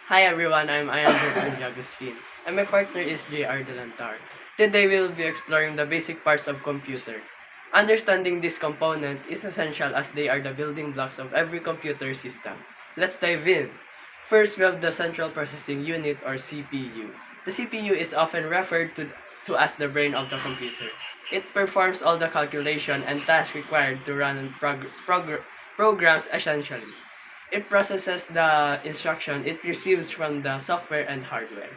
Hi everyone, I'm Ian Agustin, and my partner is JR Delantar. Today we will be exploring the basic parts of computer. Understanding this component is essential as they are the building blocks of every computer system. Let's dive in. First, we have the Central Processing Unit or CPU. The CPU is often referred to as the brain of the computer. It performs all the calculation and tasks required to run programs essentially. It processes the instruction it receives from the software and hardware.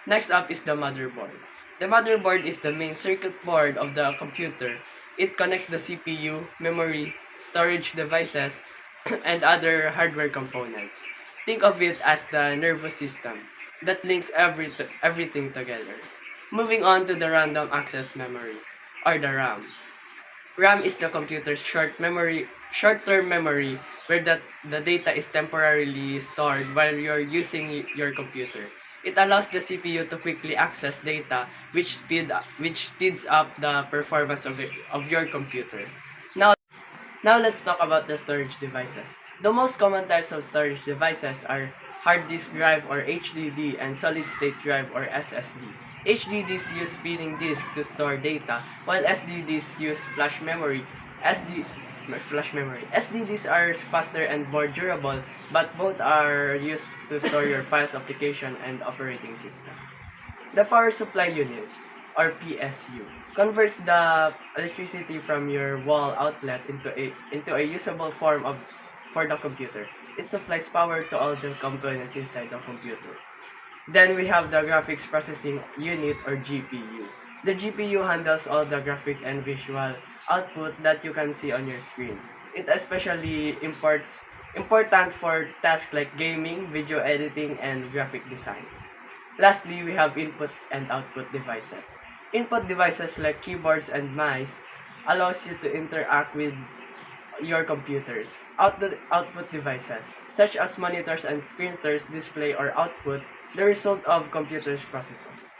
Next up is the motherboard. The motherboard is the main circuit board of the computer. It connects the CPU, memory, storage devices, and other hardware components. Think of it as the nervous system that links everything together. Moving on to the random access memory, or the RAM. RAM is the computer's short-term memory where the data is temporarily stored while you're using your computer. It allows the CPU to quickly access data which speeds up the performance of your computer. Now let's talk about the storage devices. The most common types of storage devices are hard disk drive or HDD and solid state drive or SSD. HDDs use spinning disk to store data, while SDDs use flash memory. SDDs are faster and more durable, but both are used to store your files, application, and operating system. The power supply unit, or PSU, converts the electricity from your wall outlet into a usable form for the computer. It supplies power to all the components inside the computer. Then we have the graphics processing unit or GPU. The GPU handles all the graphic and visual output that you can see on your screen. It especially important for tasks like gaming, video editing, and graphic designs. Lastly, we have input and output devices. Input devices like keyboards and mice allows you to interact with your computers. Output devices, such as monitors and printers, display or output the result of computers' processes.